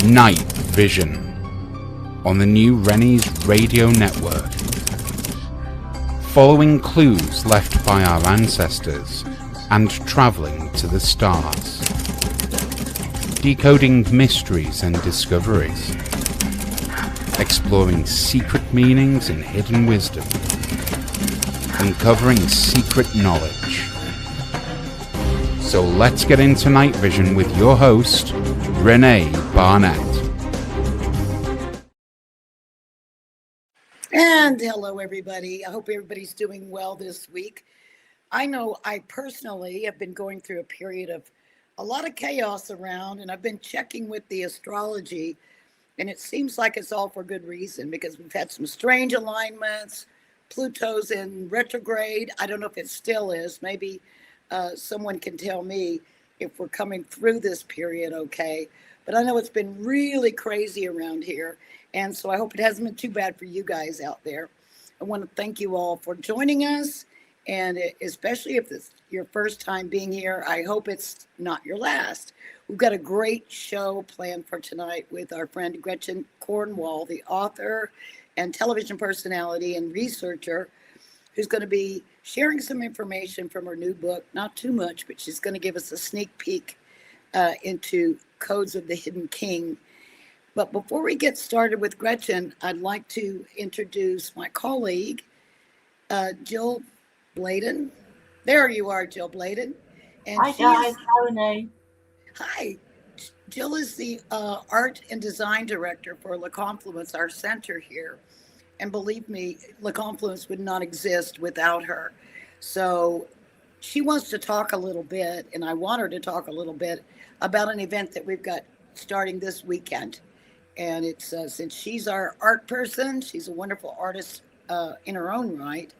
NightVision on the new Rennie's radio network. Following clues left by our ancestors and travelling to the stars. Decoding mysteries and discoveries. Exploring secret meanings and hidden wisdom. Uncovering secret knowledge. So let's get into NightVision with your host, Renee Barnett. And hello, everybody. I hope everybody's doing well this week. I know I personally have been going through a period of a lot of chaos around, and I've been checking with the astrology, and it seems like it's all for good reason because we've had some strange alignments. Pluto's in retrograde. I don't know if it still is. Maybe someone can tell me if we're coming through this period okay. But I know it's been really crazy around here. And so I hope it hasn't been too bad for you guys out there. I want to thank you all for joining us. And especially if it's your first time being here, I hope it's not your last. We've got a great show planned for tonight with our friend Gretchen Cornwall, the author and television personality and researcher, who's going to be sharing some information from her new book. Not too much, but she's going to give us a sneak peek into Codes of the Hidden King. But before we get started with Gretchen, I'd like to introduce my colleague, Jill Bladen. There you are, Jill Bladen. And hi, guys. Hi, Renee. Hi. Jill is the art and design director for La Confluence, our center here. And believe me, La Confluence would not exist without her. So she wants to talk a little bit, and I want her to talk a little bit about an event that we've got starting this weekend. And it's since she's our art person, she's a wonderful artist in her own right.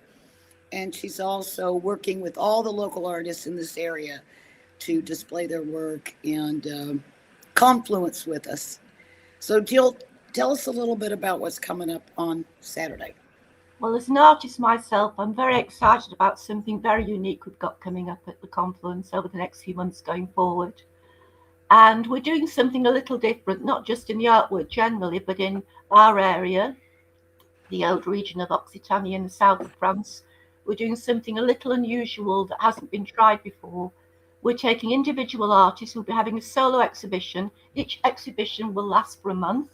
And she's also working with all the local artists in this area to display their work and confluence with us. So Jill, tell us a little bit about what's coming up on Saturday. Well, as an artist myself, I'm very excited about something very unique we've got coming up at the Confluence over the next few months going forward. And we're doing something a little different, not just in the artwork generally, but in our area, the old region of Occitania in the south of France. We're doing something a little unusual that hasn't been tried before. We're taking individual artists who'll be having a solo exhibition. Each exhibition will last for a month.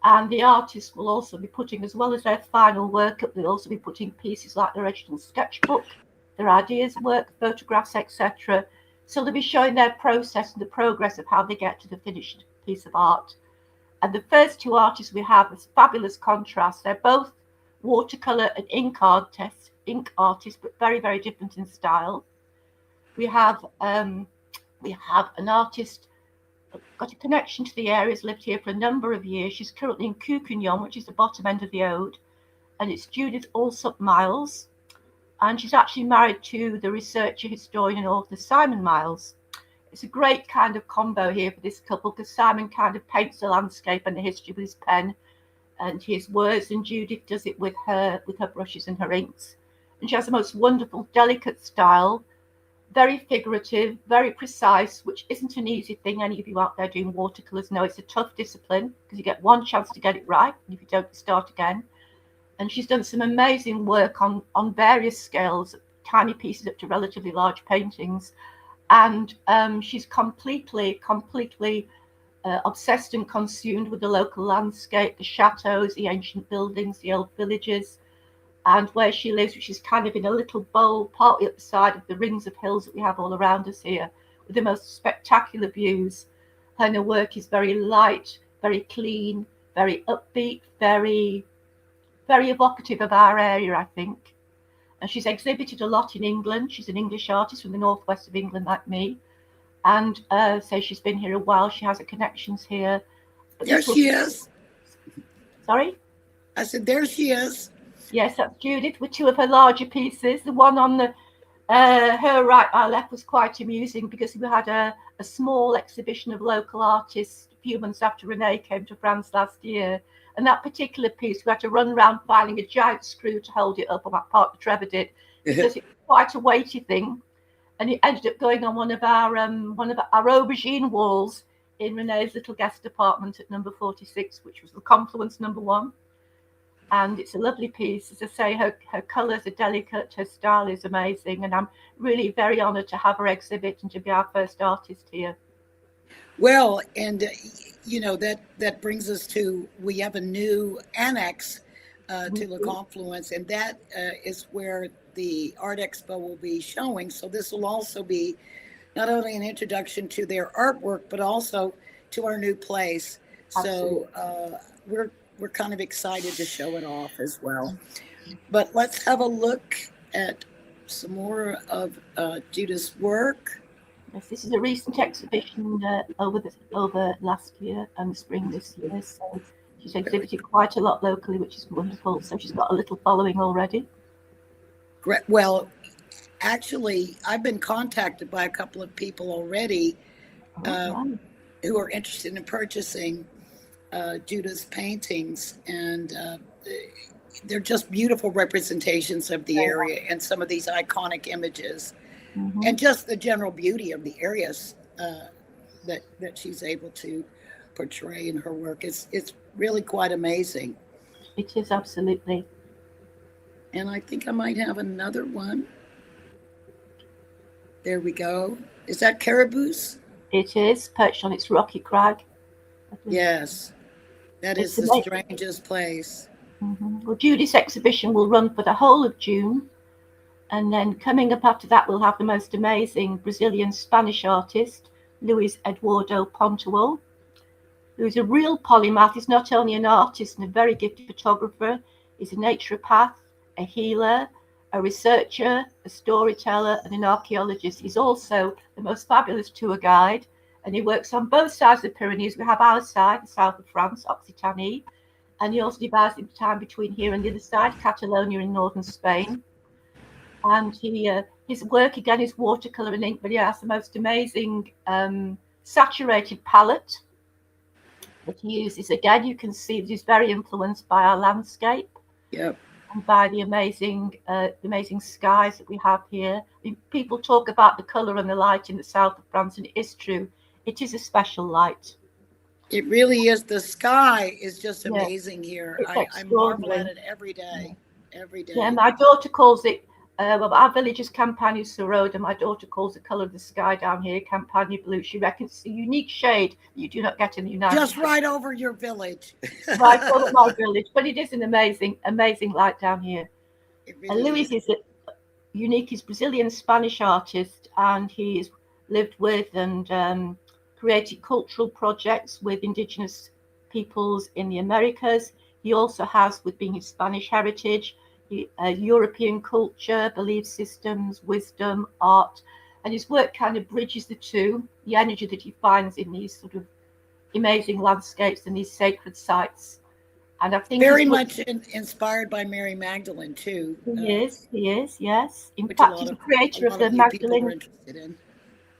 And the artists will also be putting, as well as their final work up, they'll also be putting pieces like their original sketchbook, their ideas work, photographs, etc. So they'll be showing their process and the progress of how they get to the finished piece of art. And the first two artists we have is fabulous contrast. They're both watercolor and ink artists, but very, very different in style. We have an artist got a connection to the area, has lived here for a number of years. She's currently in Cucugnon, which is the bottom end of the Ode, and it's Judith Alsop Miles. And she's actually married to the researcher, historian, and author Simon Miles. It's a great kind of combo here for this couple because Simon kind of paints the landscape and the history with his pen and his words, and Judith does it with her brushes and her inks. And she has the most wonderful, delicate style, very figurative, very precise, which isn't an easy thing. Any of you out there doing watercolors know it's a tough discipline because you get one chance to get it right, and if you don't, you start again. And she's done some amazing work on various scales, tiny pieces up to relatively large paintings. And she's completely obsessed and consumed with the local landscape, the chateaus, the ancient buildings, the old villages, and where she lives, which is kind of in a little bowl, partly up the side of the rings of hills that we have all around us here, with the most spectacular views. And her work is very light, very clean, very upbeat, very evocative of our area, I think. And she's exhibited a lot in England. She's an English artist from the northwest of England, like me. And so she's been here a while. She has her connections here. But there she is. Sorry? I said, there she is. Yes, that's Judith with two of her larger pieces. The one on the her right, our left was quite amusing because we had a small exhibition of local artists a few months after Renee came to France last year. And that particular piece, we had to run around finding a giant screw to hold it up on that part that Trevor did, because it was quite a weighty thing. And it ended up going on one of our aubergine walls in Renee's little guest apartment at number 46, which was the Confluence number 1. And it's a lovely piece. As I say, her colours are delicate, her style is amazing, and I'm really very honoured to have her exhibit and to be our first artist here. Well, and that brings us to, we have a new annex to La Confluence, and that is where the art expo will be showing. So this will also be not only an introduction to their artwork, but also to our new place. Absolutely. So we're kind of excited to show it off as well. But let's have a look at some more of Judith's work. Yes, this is a recent exhibition over last year and spring this year. So she's exhibited quite a lot locally, which is wonderful. So she's got a little following already. Great. Well, actually, I've been contacted by a couple of people already who are interested in purchasing Judith's paintings, and they're just beautiful representations of the area and some of these iconic images, and just the general beauty of the areas that she's able to portray in her work. It's really quite amazing. It is, absolutely. And I think I might have another one. There we go. Is that Caribous? It is, perched on its rocky crag. Yes. That is the strangest place. Well, Judith's exhibition will run for the whole of June. And then coming up after that, we'll have the most amazing Brazilian Spanish artist, Luis Eduardo Pontual, who is a real polymath. He's not only an artist and a very gifted photographer, he's a naturopath, a healer, a researcher, a storyteller, and an archaeologist. He's also the most fabulous tour guide, and he works on both sides of the Pyrenees. We have our side, the south of France, Occitanie, and he also divides the time between here and the other side, Catalonia in northern Spain. And his work, again, is watercolour and ink, but he has the most amazing saturated palette that he uses. Again, you can see that he's very influenced by our landscape. Yep. And by the amazing skies that we have here. I mean, people talk about the colour and the light in the south of France, and it is true. It is a special light. It really is. The sky is just amazing here. I marvel at it every day. Every day. Yeah, my daughter calls it, our village is Campania Sorroda. My daughter calls the colour of the sky down here Campania blue. She reckons it's a unique shade that you do not get in the United States. Just right over your village. Right over my village. But it is an amazing light down here. Really Luis is unique. He's Brazilian Spanish artist, and he's lived with and created cultural projects with indigenous peoples in the Americas. He also has, with being his Spanish heritage, European culture, belief systems, wisdom, art, and his work kind of bridges the two, the energy that he finds in these sort of amazing landscapes and these sacred sites. And I think very much inspired by Mary Magdalene too. He is, yes. In fact, he's a creator of the Magdalene.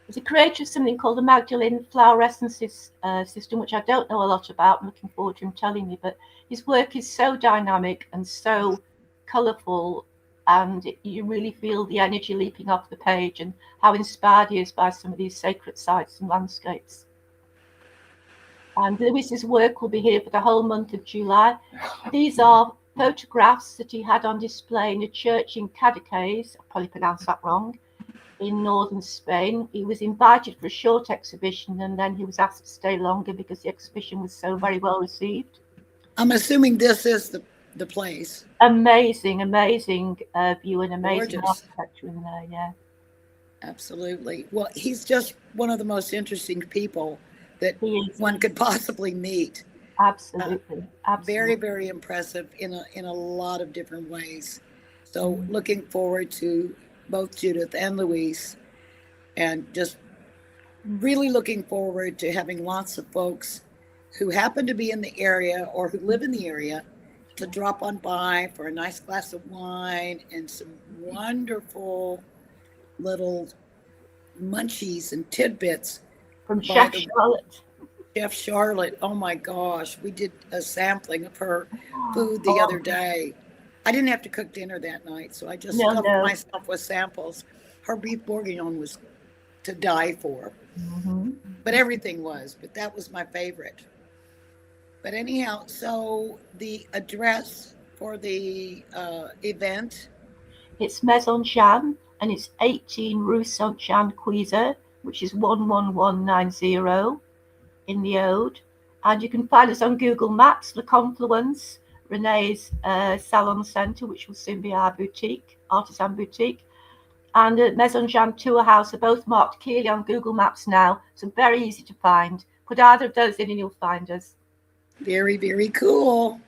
He's a creator of something called the Magdalene fluorescence system, which I don't know a lot about. I'm looking forward to him telling me, but his work is so dynamic and so colourful, and you really feel the energy leaping off the page and how inspired he is by some of these sacred sites and landscapes. And Luis's work will be here for the whole month of July. These are photographs that he had on display in a church in Cadaqués, I probably pronounced that wrong, in northern Spain. He was invited for a short exhibition, and then he was asked to stay longer because the exhibition was so very well received. I'm assuming this is the place. Amazing view and amazing architecture in there, yeah. Absolutely. Well, he's just one of the most interesting people that one could possibly meet. Absolutely. Very, very impressive in a lot of different ways. So looking forward to both Judith and Luis, and just really looking forward to having lots of folks who happen to be in the area or who live in the area to drop on by for a nice glass of wine and some wonderful little munchies and tidbits from Chef Charlotte. Chef Charlotte, oh my gosh, we did a sampling of her food the other day. I didn't have to cook dinner that night, so I just stuffed myself with samples. Her beef bourguignon was to die for. but everything was. But that was my favorite. But anyhow, so the address for the event. It's Maison Jeanne, and it's 18 Rue Saint Jean Cuisa, which is 11190 in the Ode. And you can find us on Google Maps, The Confluence, Renee's Salon Centre, which will soon be our boutique, artisan boutique, and Maison Jeanne Tour House are both marked clearly on Google Maps now, so very easy to find. Put either of those in and you'll find us. Very, very cool.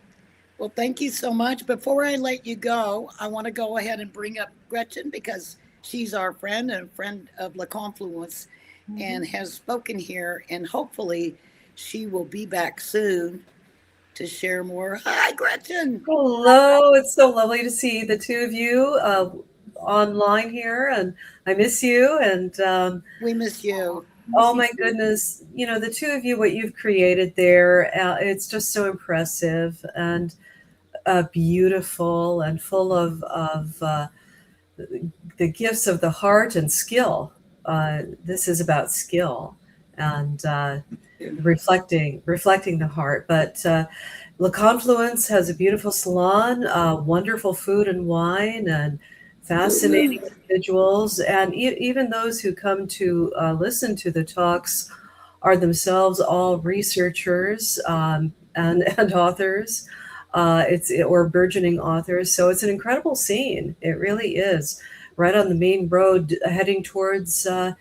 Well, thank you so much. Before I let you go, I want to go ahead and bring up Gretchen because she's our friend and friend of La Confluence and has spoken here, and hopefully she will be back soon to share more. Hi, Gretchen. Hello. It's so lovely to see the two of you online here, and I miss you. And we miss you. Oh my goodness. You know, the two of you, what you've created there, it's just so impressive and beautiful and full of the gifts of the heart and skill. This is about skill and reflecting the heart. But La Confluence has a beautiful salon, wonderful food and wine, and fascinating individuals. And even those who come to listen to the talks are themselves all researchers and authors. Or burgeoning authors. So it's an incredible scene. It really is. Right on the main road heading towards the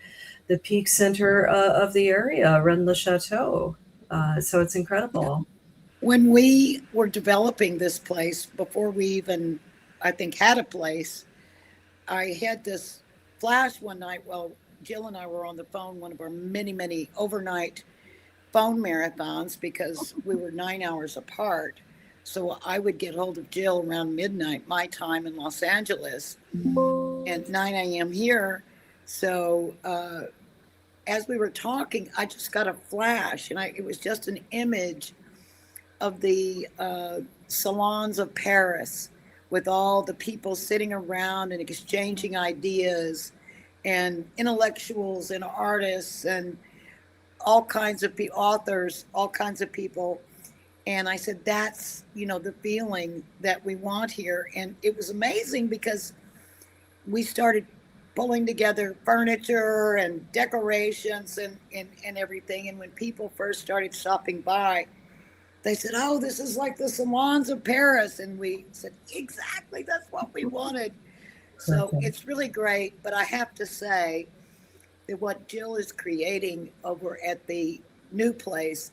peak center of the area, Rennes-le-Château. So it's incredible. When we were developing this place, before we even, I think, had a place, I had this flash one night while Jill and I were on the phone, one of our many, many overnight phone marathons, because we were 9 hours apart. So I would get hold of Jill around midnight, my time in Los Angeles, and 9 a.m. here. So as we were talking, I just got a flash, and it was just an image of the salons of Paris with all the people sitting around and exchanging ideas, and intellectuals and artists and all kinds of authors, all kinds of people. And I said, that's, the feeling that we want here. And it was amazing because we started pulling together furniture and decorations and everything. And when people first started stopping by, they said, oh, this is like the salons of Paris. And we said, exactly, that's what we wanted. So It's really great. But I have to say that what Jill is creating over at the new place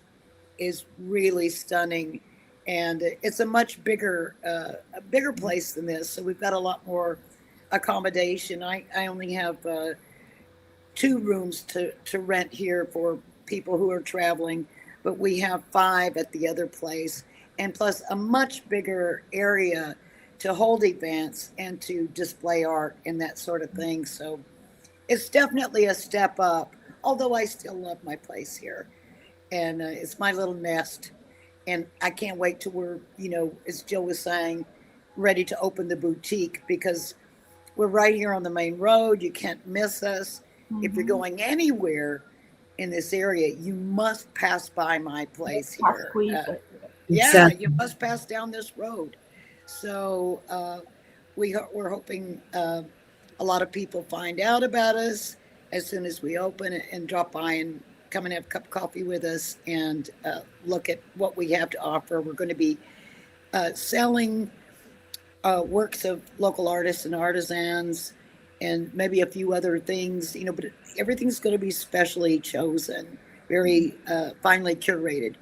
is really stunning, and it's a much bigger place than this. So we've got a lot more accommodation. I only have 2 rooms to rent here for people who are traveling, but we have 5 at the other place, and plus a much bigger area to hold events and to display art and that sort of thing. So it's definitely a step up, although I still love my place here. And it's my little nest. And I can't wait till we're, as Jill was saying, ready to open the boutique, because we're right here on the main road. You can't miss us. Mm-hmm. If you're going anywhere in this area, you must pass by my place here. You must pass down this road. So we're hoping a lot of people find out about us as soon as we open and drop by and come and have a cup of coffee with us and look at what we have to offer. We're going to be selling works of local artists and artisans, and maybe a few other things, but everything's going to be specially chosen, very finely curated.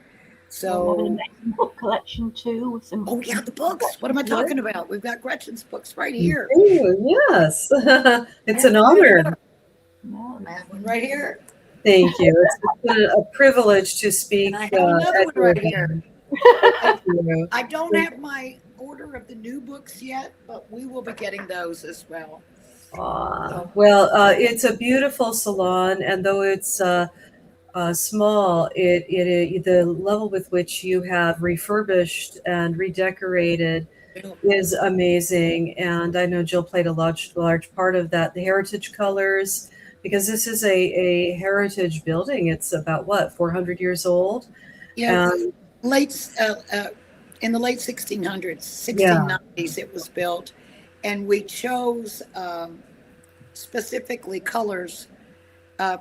So we have an amazing book collection too. With some the books. What am I talking about? We've got Gretchen's books right here. Yes. It's an honor. I have one right here. Thank you. It's been a privilege to speak. And I have another one right here. I don't have my order of the new books yet, but we will be getting those as well. Well, it's a beautiful salon, and though it's small, the level with which you have refurbished and redecorated is amazing. And I know Jill played a large part of that. The heritage colors, because this is a heritage building. It's about what, 400 years old? Yeah, late in the late 1600s, Yeah. 1690s, it was built, and we chose specifically colors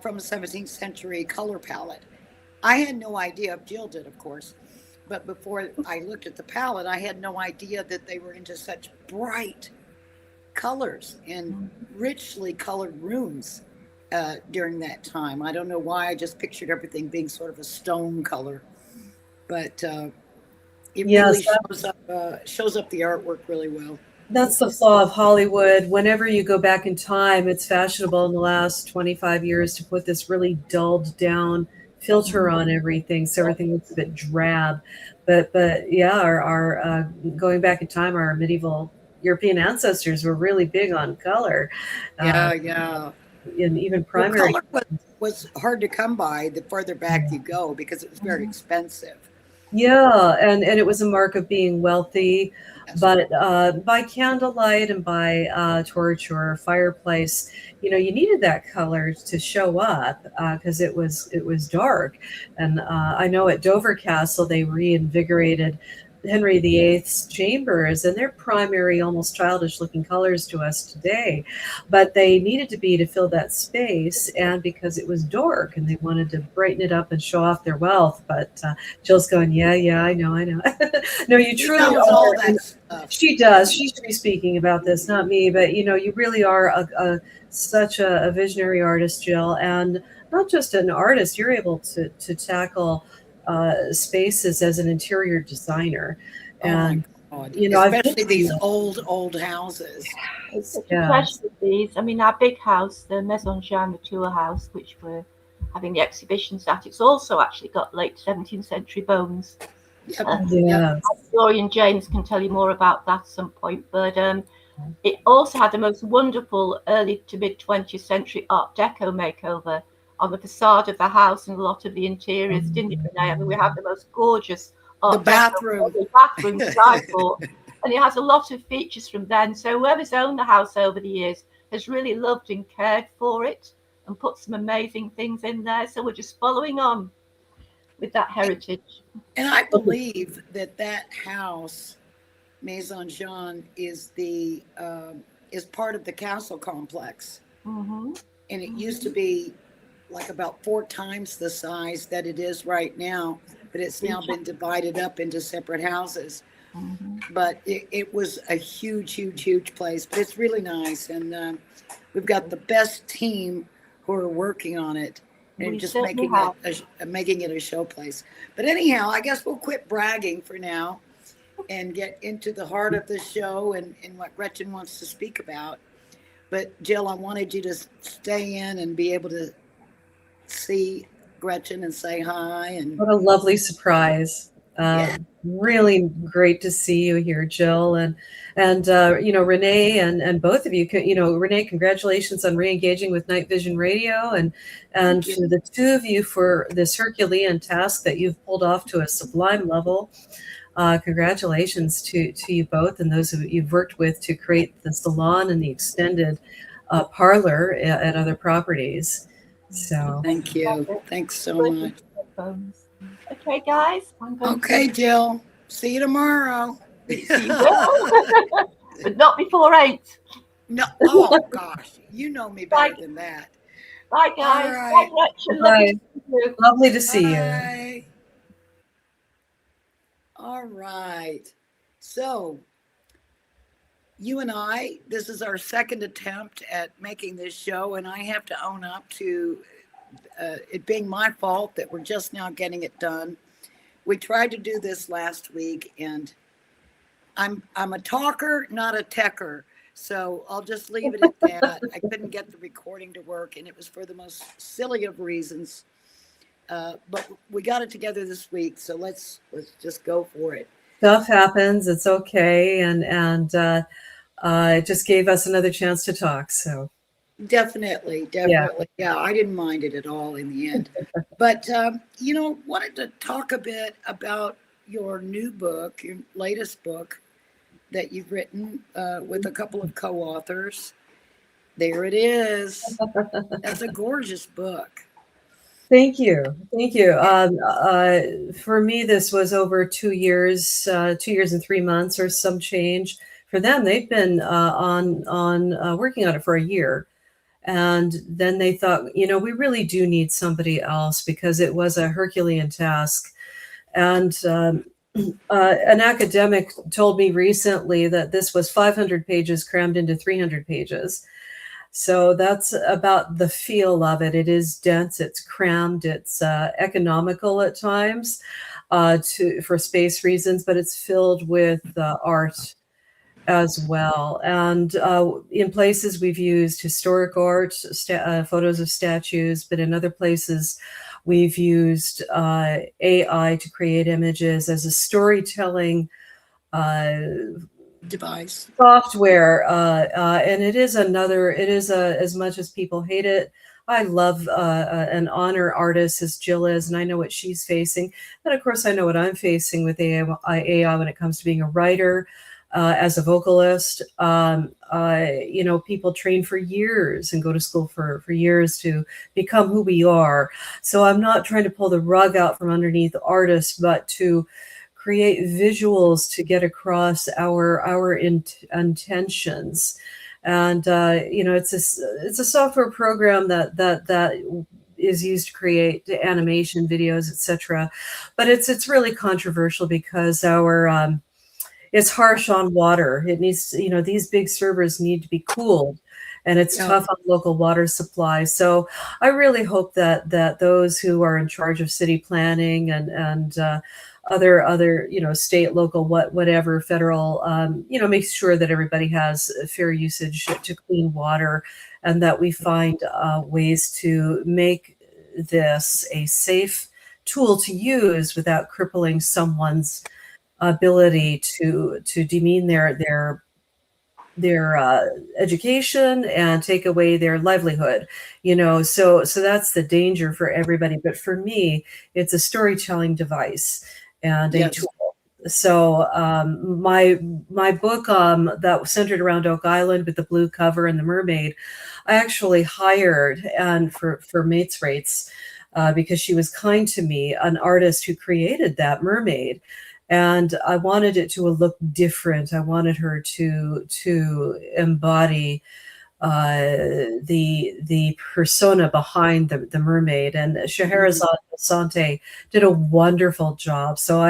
from a 17th century color palette. I had no idea, Jill did, of course, but before I looked at the palette, I had no idea that they were into such bright colors and richly colored rooms during that time. I don't know why, I just pictured everything being sort of a stone color, but it Yes, really shows up the artwork really well. that's the flaw of Hollywood. Whenever you go back in time, it's fashionable in the last 25 years to put this really dulled down filter on everything, so everything looks a bit drab. But yeah, our going back in time, our medieval European ancestors were really big on color. Yeah, Uh, yeah. and even Well, primary. color was hard to come by the further back you go because it was very expensive. Yeah, and it was a mark of being wealthy, Yes. but by candlelight and by torch or fireplace, you needed that color to show up because it was dark. And I know at Dover Castle they reinvigorated Henry VIII's chambers, and they're primary, almost childish-looking colors to us today, but they needed to be to fill that space, and because it was dark, and they wanted to brighten it up and show off their wealth. But Jill's going, yeah, yeah, I know. No, you She truly knows all are. that stuff. She does. She should be speaking about this, not me. But you really are such a visionary artist, Jill, and not just an artist. You're able to tackle spaces as an interior designer, Oh my and God. I've been Especially to these you. old houses. It's such a Yeah. pleasure with these. I mean, our big house, the Maison Jeanne, the tour house, which we're having the exhibitions at, it's also actually got late 17th century bones. Yep. Yeah. Dorian James can tell you more about that at some point. But it also had the most wonderful early to mid 20th century Art Deco makeover on the facade of the house and a lot of the interiors, didn't it, Renee? I mean, we have the most gorgeous Art bathroom. Deco, the bathroom sideboard, and it has a lot of features from then. So whoever's owned the house over the years has really loved and cared for it and put some amazing things in there. So we're just following on with that heritage. And I believe that house, Maison Jeanne, is part of the castle complex. Mm-hmm. And it used to be like about 4 times the size that it is right now, but it's now been divided up into separate houses. Mm-hmm. But it was a huge place, but it's really nice. And we've got the best team who are working on it and We just certainly making it a showplace. But anyhow, I guess we'll quit bragging for now and get into the heart of the show and what Gretchen wants to speak about. But Jill, I wanted you to stay in and be able to see Gretchen and say hi. And What a lovely surprise. Yeah. Really great to see you here, Jill, and Renee, and both of you. Renee, congratulations on re-engaging with NightVision Radio, and Thank you. to the two of you for this Herculean task that you've pulled off to a sublime level. Congratulations to you both and those that you've worked with to create the salon and the extended parlor at other properties. So Thank you. Thanks so much. Okay, guys. I'm going Okay, Jill. See you tomorrow. but not before 8. No, oh gosh, you know me better than that. Bye, guys. All right. Bye, Gretchen. Bye. Lovely to see you. Bye. All right. So, you and I, this is our second attempt at making this show, and I have to own up to it being my fault that we're just now getting it done. We tried to do this last week, and I'm a talker, not a techer. So I'll just leave it at that. I couldn't get the recording to work, and it was for the most silly of reasons. But we got it together this week, so let's just go for it. Stuff happens. It's okay, and it just gave us another chance to talk. So Definitely. Yeah, I didn't mind it at all in the end. But wanted to talk a bit about your new book, your latest book that you've written with a couple of co-authors. There it is. That's a gorgeous book. Thank you. Thank you. For me, this was over 2 years, 2 years and 3 months or some change. For them, they've been on working on it for a year. And then they thought, we really do need somebody else because it was a Herculean task. And an academic told me recently that this was 500 pages crammed into 300 pages. So that's about the feel of it. It is dense, it's crammed, it's economical at times for space reasons, but it's filled with art as well. And in places we've used historic art, photos of statues, but in other places we've used AI to create images as a storytelling device software. And it is as much as people hate it, I love and honor artists as Jill is, and I know what she's facing. And of course, I know what I'm facing with AI when it comes to being a writer. As a vocalist, people train for years and go to school for years to become who we are. So I'm not trying to pull the rug out from underneath artists, but to create visuals to get across our intentions. And it's a software program that is used to create animation videos, etc. But it's really controversial because it's harsh on water. It needs, these big servers need to be cooled, and it's tough on local water supply. So I really hope that those who are in charge of city planning and other state, local, whatever, federal, make sure that everybody has fair usage to clean water, and that we find ways to make this a safe tool to use without crippling someone's ability to demean their education and take away their livelihood. So that's the danger for everybody. But for me, it's a storytelling device and a tool. So my book that was centered around Oak Island with the blue cover and the mermaid, I actually hired, and for mates rates, because she was kind to me, an artist who created that mermaid. And I wanted it to look different. I wanted her to embody the persona behind the mermaid. And Scheherazade Sante did a wonderful job. So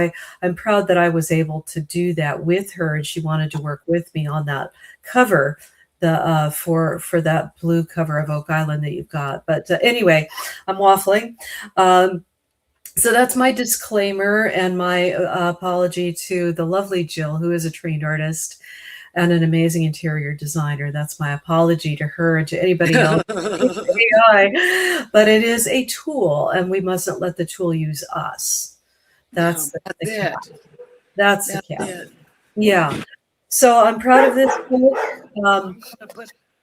I'm proud that I was able to do that with her, and she wanted to work with me on that cover, for that blue cover of Oak Island that you've got. But anyway, I'm waffling. So that's my disclaimer and my apology to the lovely Jill, who is a trained artist and an amazing interior designer. That's my apology to her and to anybody else. AI, but it is a tool, and we mustn't let the tool use us. That's the cat. That's the cat. Yeah. So I'm proud of this book.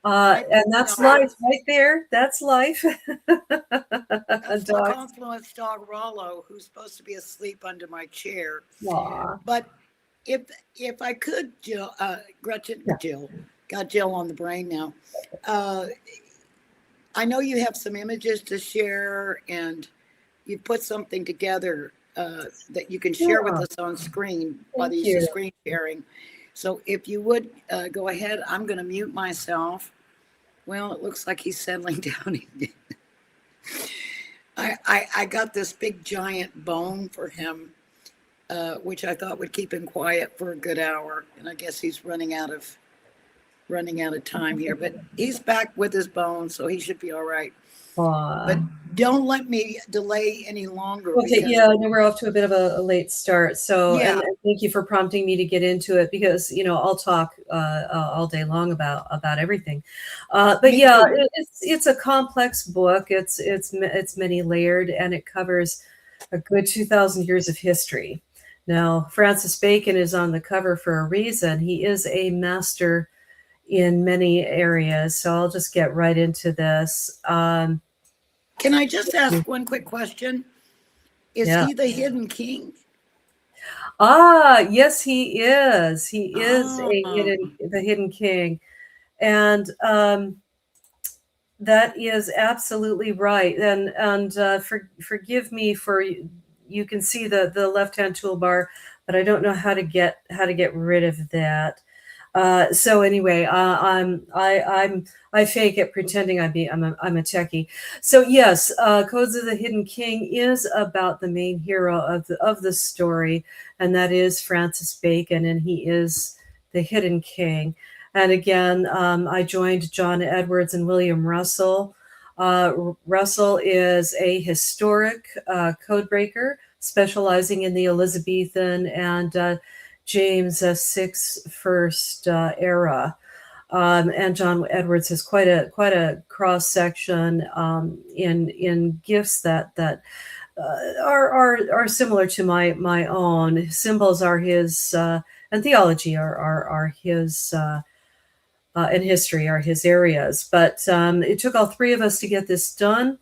And that's life right there. That's life. That's the Confluence dog Rollo, who's supposed to be asleep under my chair. Aww. But if I could, Jill, Gretchen, Jill, got Jill on the brain now. I know you have some images to share, and you put something together that you can share with us on screen by the use of screen sharing. So if you would go ahead, I'm going to mute myself. Well, it looks like he's settling down again. I got this big giant bone for him, which I thought would keep him quiet for a good hour. And I guess he's running out of time here. But he's back with his bone, so he should be all right. But don't let me delay any longer. Okay, no, we're off to a bit of a late start. So, and thank you for prompting me to get into it, because I'll talk all day long about everything. But it's a complex book. It's many layered, and it covers a good 2,000 years of history. Now, Francis Bacon is on the cover for a reason. He is a master in many areas. So I'll just get right into this. Can I just ask one quick question? Is he the hidden king? Yes, he is. He is the hidden king. And That is absolutely right. And forgive me for, you can see the left-hand toolbar, but I don't know how to get rid of that. So anyway, I fake it, pretending I'm a techie. So yes, Codes of the Hidden King is about the main hero of the story, and that is Francis Bacon, and he is the Hidden King. And again, I joined John Edwards and William Russell. Russell is a historic codebreaker specializing in the Elizabethan and James VI first era. And John Edwards has quite a cross section in gifts that are similar to my own. Symbols are his, and theology are his. And history are his areas. But it took all three of us to get this done.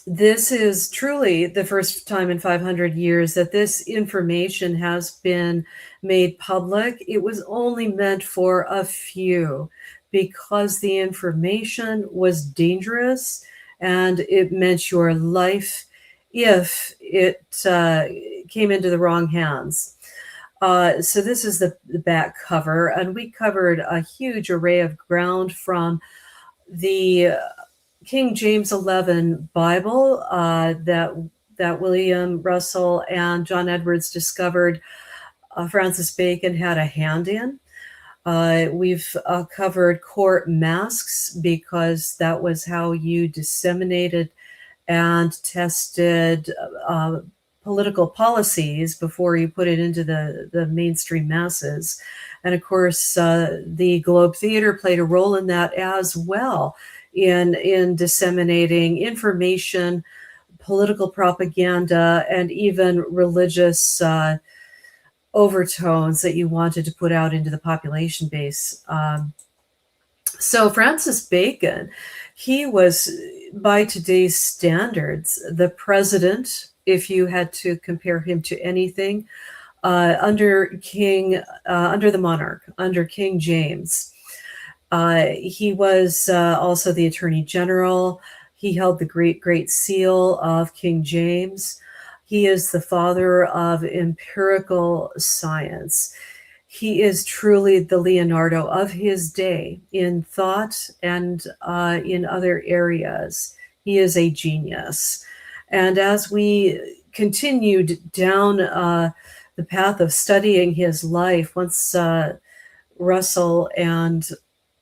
This is truly the first time in 500 years that this information has been made public. It was only meant for a few because the information was dangerous and it meant your life if it came into the wrong hands. So this is the back cover, and we covered a huge array of ground from the King James XI Bible that William Russell and John Edwards discovered Francis Bacon had a hand in. We've covered court masks because that was how you disseminated and tested political policies before you put it into the mainstream masses. And of course, the Globe Theater played a role in that as well, in disseminating information, political propaganda, and even religious overtones that you wanted to put out into the population base. So Francis Bacon, he was, by today's standards, the president, if you had to compare him to anything, under the monarch, under King James. He was also the Attorney General. He held the Great Seal of King James. He is the father of empirical science. He is truly the Leonardo of his day in thought and in other areas. He is a genius. And as we continued down the path of studying his life, once Russell and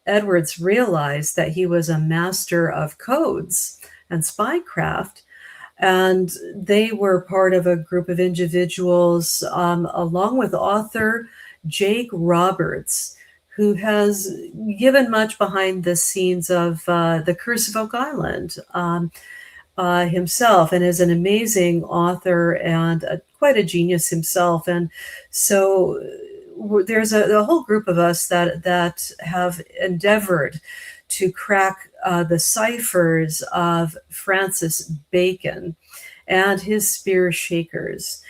Edwards realized that he was a master of codes and spycraft, and they were part of a group of individuals, along with author Jake Roberts, who has given much behind the scenes of The Curse of Oak Island himself, and is an amazing author and quite a genius himself. And so there's a whole group of us that have endeavored to crack the ciphers of Francis Bacon and his spear shakers.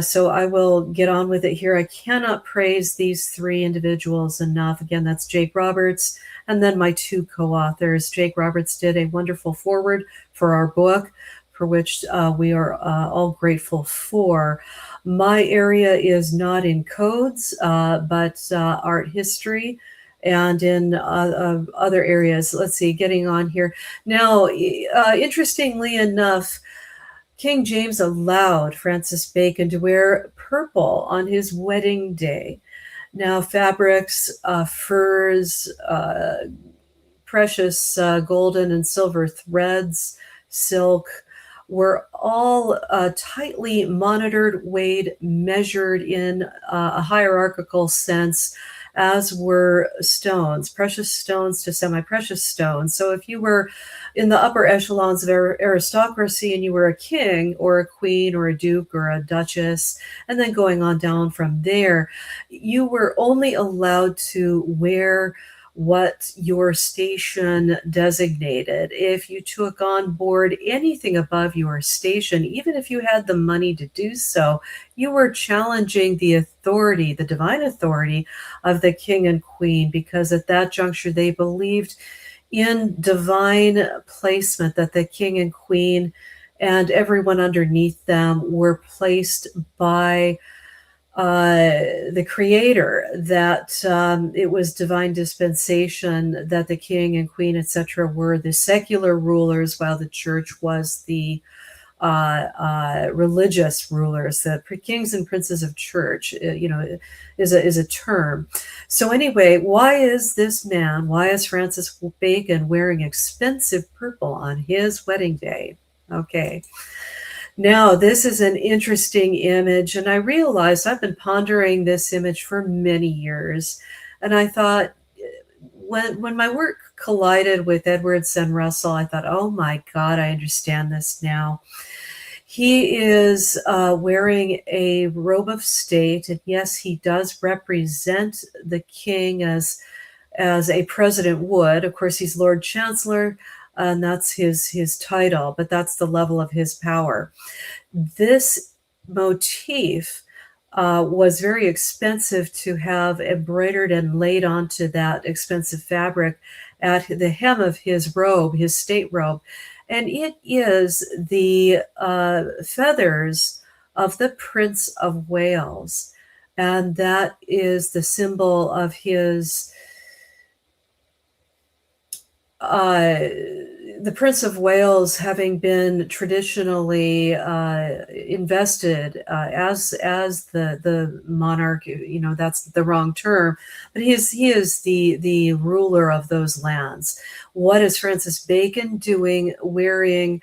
So I will get on with it here. I cannot praise these three individuals enough. Again, that's Jake Roberts, and then my two co-authors. Jake Roberts did a wonderful foreword for our book, for which we are all grateful for. My area is not in codes, but art history and in other areas. Let's see, getting on here. Now, interestingly enough, King James allowed Francis Bacon to wear purple on his wedding day. Now, fabrics, furs, precious golden and silver threads, silk, were all tightly monitored, weighed, measured in a hierarchical sense, as were stones, precious stones to semi-precious stones. So if you were in the upper echelons of aristocracy and you were a king or a queen or a duke or a duchess, and then going on down from there, you were only allowed to wear what your station designated. If you took on board anything above your station, even if you had the money to do so, you were challenging the authority, the divine authority of the king and queen, because at that juncture they believed in divine placement, that the king and queen and everyone underneath them were placed by the creator, that it was divine dispensation, that the king and queen, etc., were the secular rulers, while the church was the religious rulers. The kings and princes of church, is a term. So anyway, why is Francis Bacon wearing expensive purple on his wedding day? Okay. Now, this is an interesting image, and I realized I've been pondering this image for many years, and I thought, when my work collided with Edwardson Russell, I thought, oh my God, I understand this now. He is wearing a robe of state, and yes, he does represent the king as a president would. Of course, he's Lord Chancellor, and that's his title, but that's the level of his power. This motif was very expensive to have embroidered and laid onto that expensive fabric at the hem of his robe, his state robe. And it is the feathers of the Prince of Wales. And that is the symbol of his, the Prince of Wales having been traditionally invested as the monarch. That's the wrong term, but he is the ruler of those lands. What is Francis Bacon doing, wearing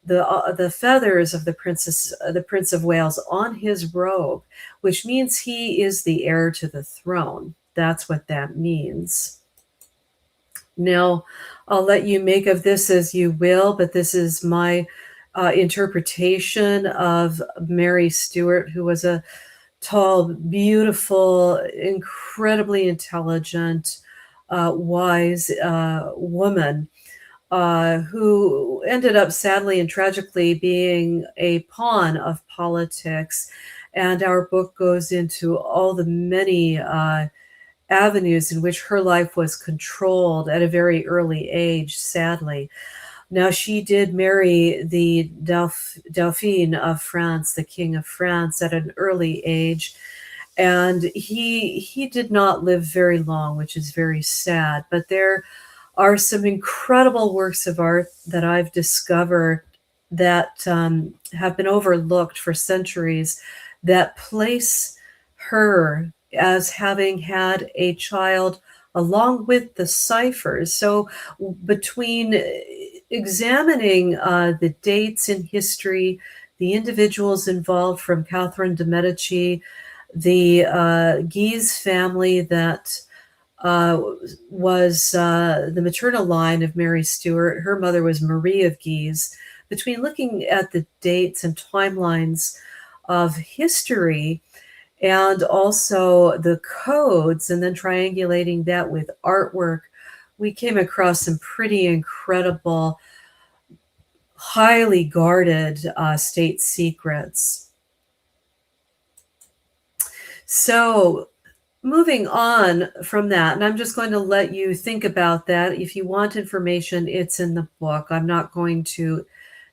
the feathers of the Prince of Wales on his robe, which means he is the heir to the throne. That's what that means. Now, I'll let you make of this as you will, but this is my interpretation of Mary Stuart, who was a tall, beautiful, incredibly intelligent, wise woman who ended up sadly and tragically being a pawn of politics. And our book goes into all the many avenues in which her life was controlled at a very early age, sadly. Now, she did marry the Dauphin of France, the King of France, at an early age, and he did not live very long, which is very sad. But there are some incredible works of art that I've discovered that have been overlooked for centuries, that place her as having had a child along with the ciphers. So between examining the dates in history, the individuals involved, from Catherine de' Medici, the Guise family that was the maternal line of Mary Stuart, her mother was Marie of Guise. Between looking at the dates and timelines of history, and also the codes, and then triangulating that with artwork, we came across some pretty incredible, highly guarded state secrets. So moving on from that, and I'm just going to let you think about that. If you want information, it's in the book. I'm not going to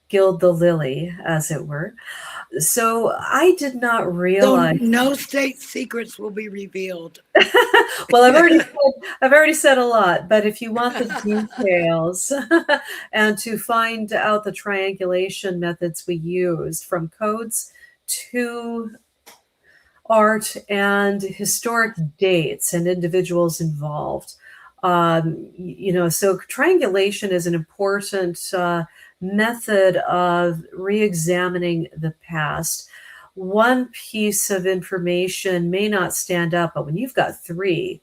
gild the lily, as it were. So I did not realize. So no state secrets will be revealed. Well, I've already said a lot, but if you want the details and to find out the triangulation methods we used, from codes to art and historic dates and individuals involved, so triangulation is an important method of re-examining the past. One piece of information may not stand up, but when you've got three,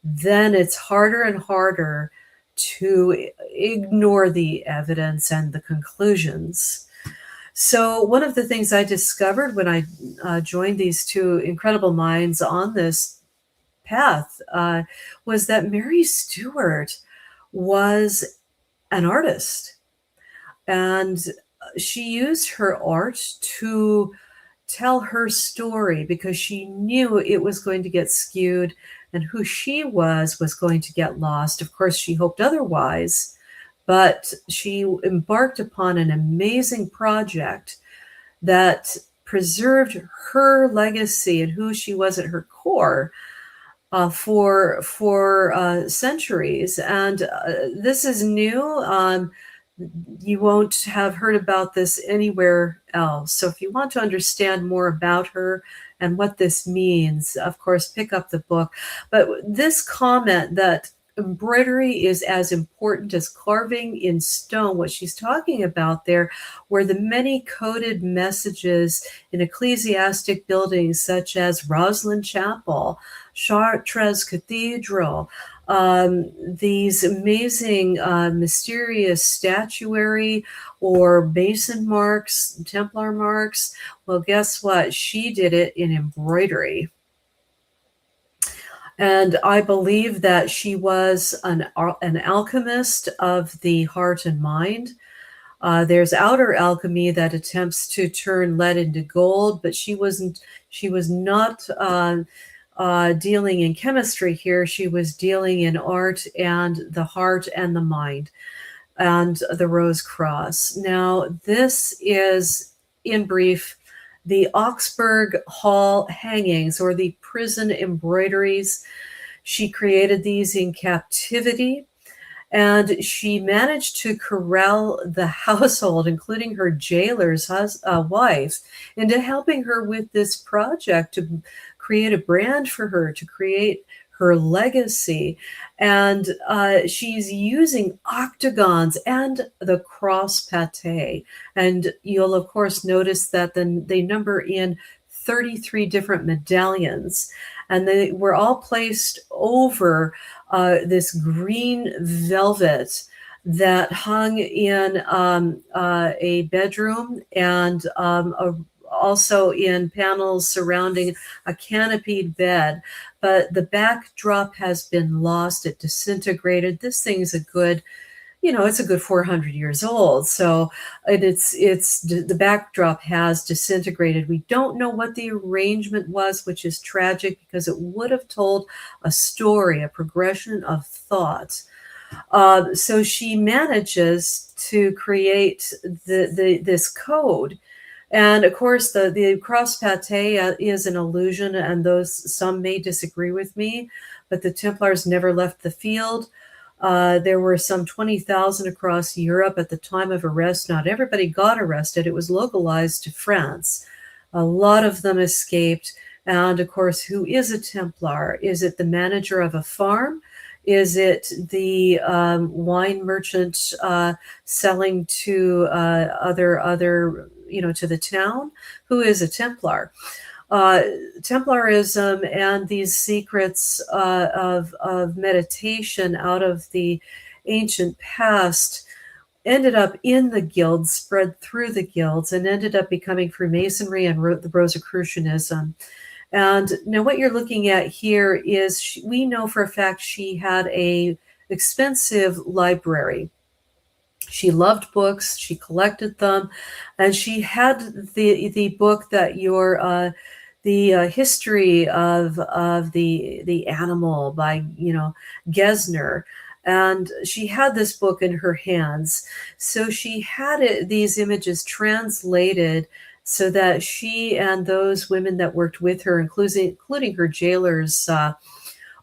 then it's harder and harder to ignore the evidence and the conclusions. So one of the things I discovered when I joined these two incredible minds on this path was that Mary Stuart was an artist, and she used her art to tell her story because she knew it was going to get skewed and who she was going to get lost. Of course, she hoped otherwise, but she embarked upon an amazing project that preserved her legacy and who she was at her core for centuries. And this is new. You won't have heard about this anywhere else. So if you want to understand more about her and what this means, of course, pick up the book. But this comment that embroidery is as important as carving in stone, what she's talking about there were the many coded messages in ecclesiastic buildings such as Roslin Chapel, Chartres Cathedral, these amazing mysterious statuary or Mason marks, Templar marks. Well, guess what? She did it in embroidery. And I believe that she was an alchemist of the heart and mind. There's outer alchemy that attempts to turn lead into gold, but she was not dealing in chemistry here. She was dealing in art and the heart and the mind and the Rose Cross. Now, this is, in brief, the Augsburg Hall hangings, or the prison embroideries. She created these in captivity, and she managed to corral the household, including her jailer's wife, into helping her with this project to create a brand for her, to create her legacy. And she's using octagons and the cross pate. And you'll, of course, notice that then they number in 33 different medallions. And they were all placed over this green velvet that hung in a bedroom and also in panels surrounding a canopied bed. But the backdrop has been lost. It disintegrated. This thing's a good, it's a good 400 years old. So the backdrop has disintegrated. We don't know what the arrangement was, which is tragic because it would have told a story, a progression of thought. So she manages to create this code. And of course, the cross pate is an illusion, and some may disagree with me, but the Templars never left the field. There were some 20,000 across Europe at the time of arrest. Not everybody got arrested. It was localized to France. A lot of them escaped. And of course, who is a Templar? Is it the manager of a farm? Is it the wine merchant selling to other to the town? Who is a Templar? Templarism and these secrets of meditation out of the ancient past ended up in the guilds, spread through the guilds, and ended up becoming Freemasonry and the Rosicrucianism. And now what you're looking at here is, we know for a fact she had a expensive library. She loved books, she collected them, and she had the book that the history of the animal by Gesner. And she had this book in her hands. So she had these images translated so that she and those women that worked with her, including her jailer's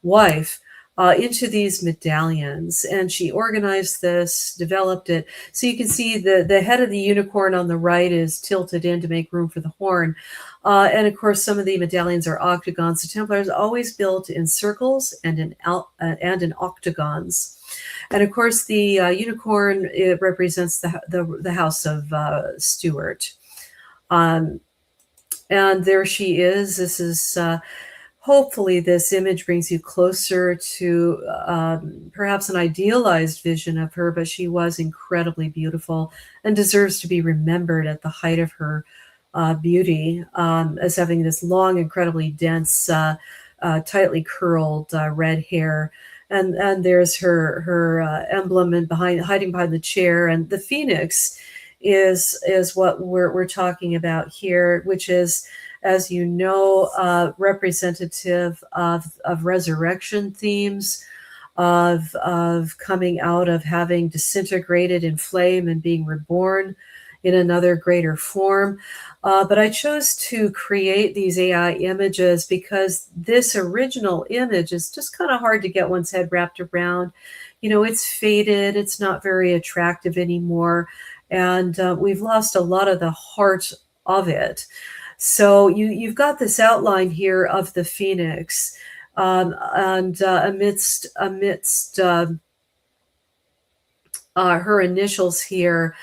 wife, into these medallions. And she organized this, developed it. So you can see the head of the unicorn on the right is tilted in to make room for the horn. And of course, some of the medallions are octagons. The Templars always built in circles and in octagons. And of course, the unicorn, it represents the house of Stuart. And there she is. This is hopefully this image brings you closer to perhaps an idealized vision of her, but she was incredibly beautiful and deserves to be remembered at the height of her beauty as having this long, incredibly dense tightly curled red hair. And there's her emblem and hiding behind the chair. And the phoenix is what we're talking about here, which is, as you know, representative of resurrection themes, of coming out of having disintegrated in flame and being reborn in another greater form. But I chose to create these AI images because this original image is just kind of hard to get one's head wrapped around. It's faded, it's not very attractive anymore, and we've lost a lot of the heart of it. So you've got this outline here of the phoenix, and amidst her initials here,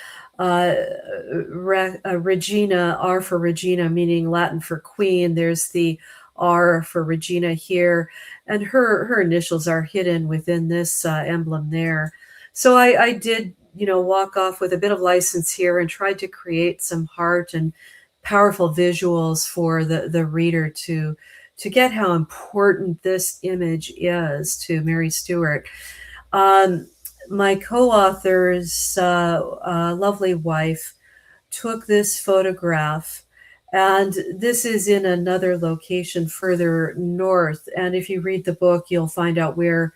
Regina, R for Regina, meaning Latin for queen. There's the R for Regina here, and her initials are hidden within this emblem there. So I did, walk off with a bit of license here and tried to create some heart and powerful visuals for the reader to get how important this image is to Mary Stuart. My co-author's lovely wife took this photograph, and this is in another location further north. And if you read the book, you'll find out where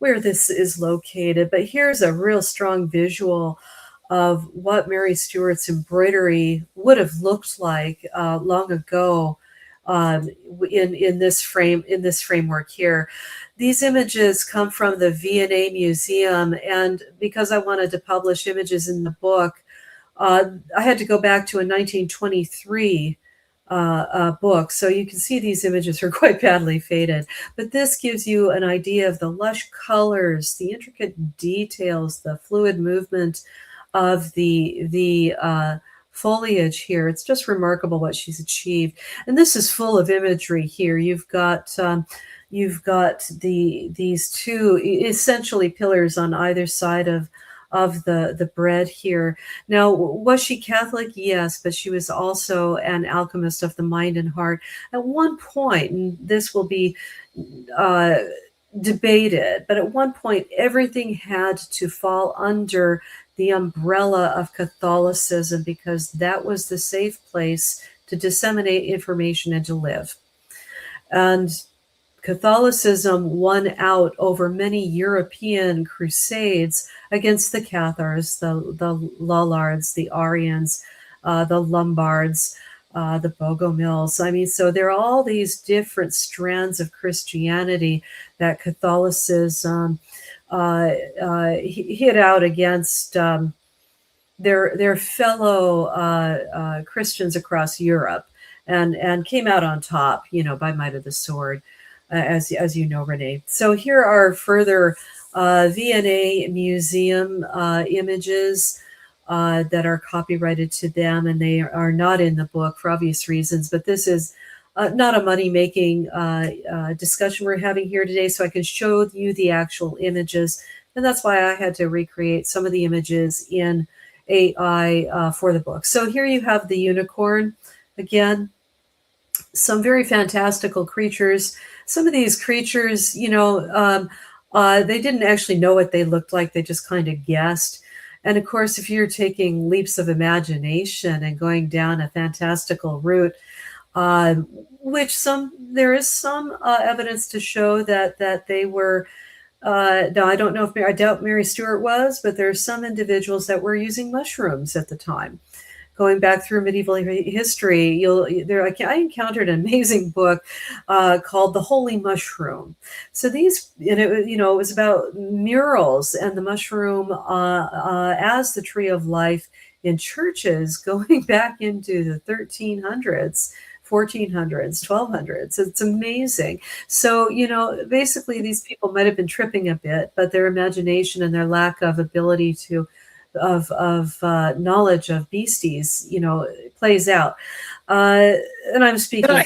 this is located. But here's a real strong visual of what Mary Stuart's embroidery would have looked like long ago, in this framework here. These images come from the V&A Museum, and because I wanted to publish images in the book, I had to go back to a 1923 book. So you can see these images are quite badly faded, but this gives you an idea of the lush colors, the intricate details, the fluid movement of the foliage here. It's just remarkable what she's achieved. And this is full of imagery here. You've got these two essentially pillars on either side of the bread here. Now, was she Catholic? Yes, but she was also an alchemist of the mind and heart. At one point, and this will be debated, but at one point, everything had to fall under the umbrella of Catholicism because that was the safe place to disseminate information and to live. And Catholicism won out over many European crusades against the Cathars, the Lollards, the Arians, the Lombards, the Bogomils. I mean, so there are all these different strands of Christianity that Catholicism hit out against their fellow Christians across Europe, and came out on top, by might of the sword, as you know, Renee. So here are further V&A Museum images that are copyrighted to them, and they are not in the book for obvious reasons. But this is not a money-making discussion we're having here today, so I can show you the actual images. And that's why I had to recreate some of the images in AI for the book. So here you have the unicorn. Again, some very fantastical creatures. Some of these creatures, they didn't actually know what they looked like. They just kind of guessed. And of course, if you're taking leaps of imagination and going down a fantastical route, which there is some evidence to show that they were, now I don't know if, I doubt Mary Stuart was, but there's some individuals that were using mushrooms at the time. Going back through medieval history, I encountered an amazing book called The Holy Mushroom. So it was about murals and the mushroom as the tree of life in churches going back into the 1300s, 1400s, 1200s. It's amazing. So, basically these people might have been tripping a bit, but their imagination and their lack of ability of knowledge of beasties, plays out. And I'm speaking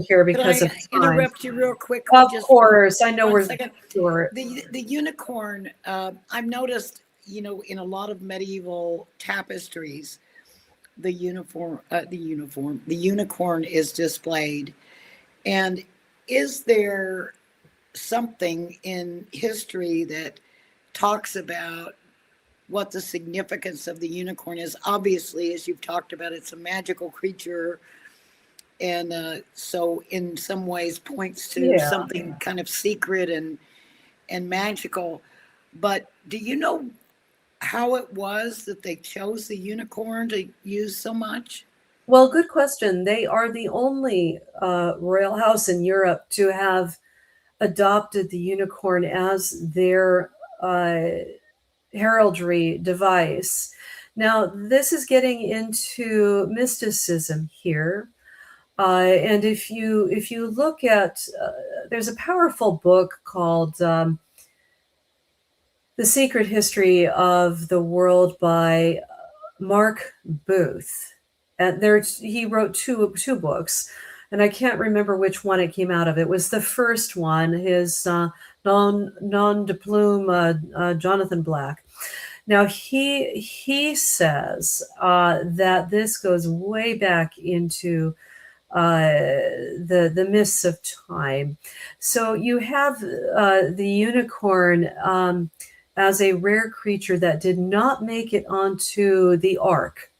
here because of time. Interrupt you real quick? Of course, I know we're short. The unicorn. I've noticed, in a lot of medieval tapestries, the unicorn is displayed, and is there something in history that talks about what the significance of the unicorn is? Obviously, as you've talked about, it's a magical creature, and so in some ways points to something kind of secret and magical. But do you know how it was that they chose the unicorn to use so much? Well, good question. They are the only royal house in Europe to have adopted the unicorn as their heraldry device. Now, this is getting into mysticism here. And if you look at, there's a powerful book called The Secret History of the World by Mark Booth. And he wrote two books, and I can't remember which one it came out of. It was the first one, his non de plume, Jonathan Black. Now he says that this goes way back into the mists of time. So you have the unicorn as a rare creature that did not make it onto the ark,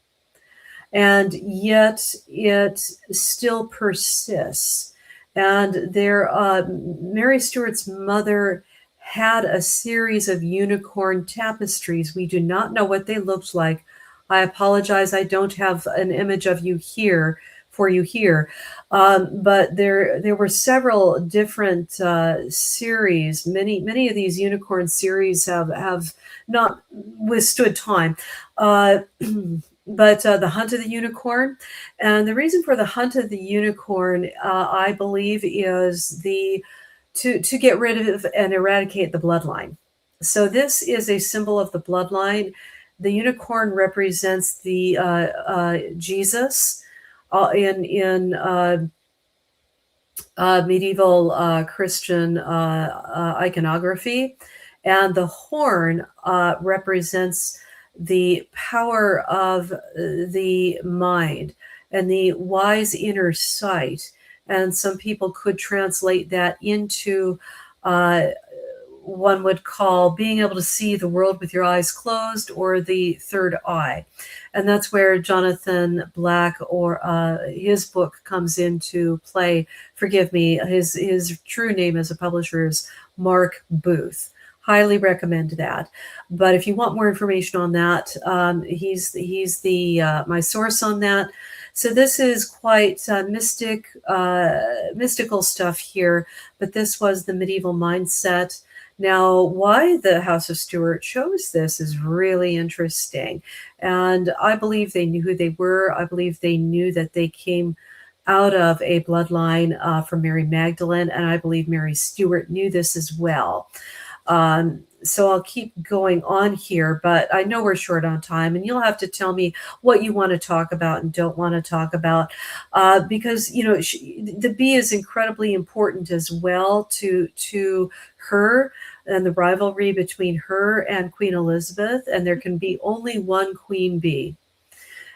and yet it still persists. And Mary Stuart's mother had a series of unicorn tapestries. We do not know what they looked like. I apologize, I don't have an image of you here for you here. But there were several different series. Many of these unicorn series have not withstood time. But the Hunt of the Unicorn, and the reason for the Hunt of the Unicorn, I believe, is to get rid of and eradicate the bloodline. So this is a symbol of the bloodline. The unicorn represents the Jesus in medieval Christian iconography, and the horn represents the power of the mind and the wise inner sight. And some people could translate that into one would call being able to see the world with your eyes closed, or the third eye. And that's where Jonathan Black, or his book, comes into play. Forgive me, his true name as a publisher is Mark Booth. Highly recommend that. But if you want more information on that, he's the my source on that. So this is quite mystical stuff here, but this was the medieval mindset. Now, why the House of Stuart chose this is really interesting. And I believe they knew who they were. I believe they knew that they came out of a bloodline from Mary Magdalene, and I believe Mary Stuart knew this as well. So I'll keep going on here, but I know we're short on time, and you'll have to tell me what you want to talk about and don't want to talk about, because the bee is incredibly important as well to her, and the rivalry between her and Queen Elizabeth, and there can be only one queen bee.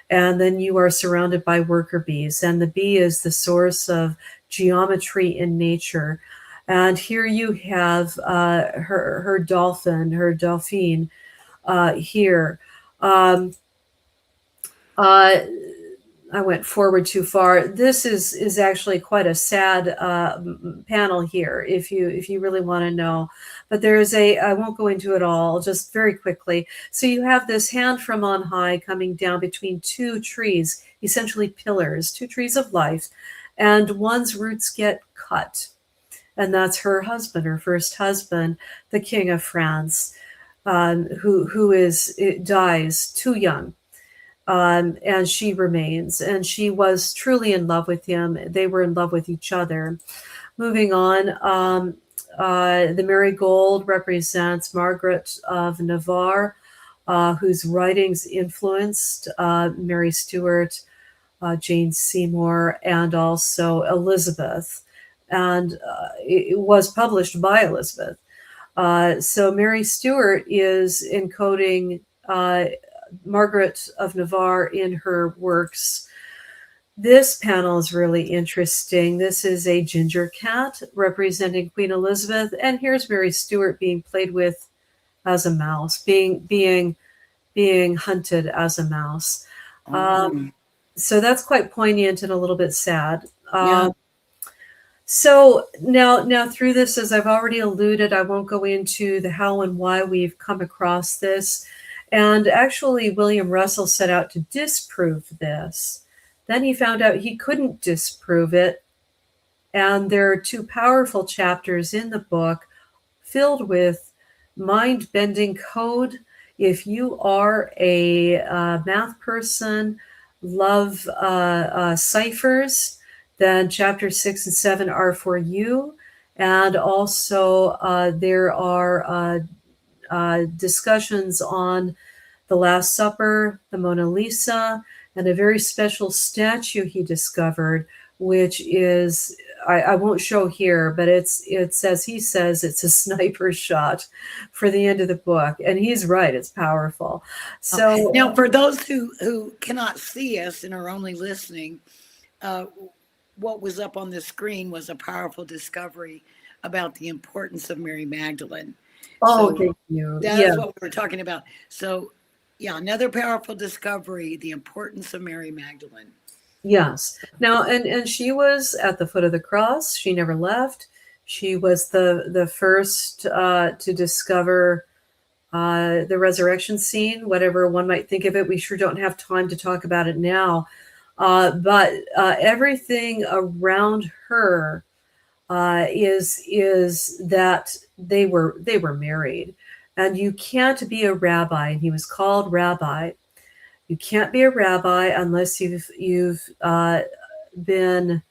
And then you are surrounded by worker bees, and the bee is the source of geometry in nature. And here you have her dolphin, her Dauphine here. I went forward too far. This is actually quite a sad panel here, if you really want to know. But there's I won't go into it all, just very quickly. So you have this hand from on high coming down between two trees, essentially pillars, two trees of life, and one's roots get cut. And that's her husband, her first husband, the King of France, who dies too young. And she remains, and she was truly in love with him. They were in love with each other. Moving on, the marigold represents Margaret of Navarre, whose writings influenced Mary Stuart, Jane Seymour, and also Elizabeth. And it was published by Elizabeth. So Mary Stuart is encoding Margaret of Navarre in her works. This panel is really interesting. This is a ginger cat representing Queen Elizabeth, and here's Mary Stuart being played with as a mouse, being hunted as a mouse. So that's quite poignant and a little bit sad. Yeah. So now through this, as I've already alluded, I won't go into the how and why we've come across this. And actually, William Russell set out to disprove this. Then he found out he couldn't disprove it. And there are two powerful chapters in the book filled with mind-bending code. If you are a math person, love ciphers, then chapter 6 and 7 are for you. And also there are discussions on the Last Supper, the Mona Lisa, and a very special statue he discovered, which is, I won't show here, but it's as he says, it's a sniper shot for the end of the book. And he's right, it's powerful. So now for those who cannot see us and are only listening, what was up on the screen was a powerful discovery about the importance of Mary Magdalene. Oh, thank you. That's what we were talking about. So yeah, another powerful discovery, the importance of Mary Magdalene. Yes. Now, and she was at the foot of the cross. She never left. She was the first to discover the resurrection scene, whatever one might think of it. We sure don't have time to talk about it now. But everything around her is that they were married, and you can't be a rabbi. And he was called rabbi. You can't be a rabbi unless you've been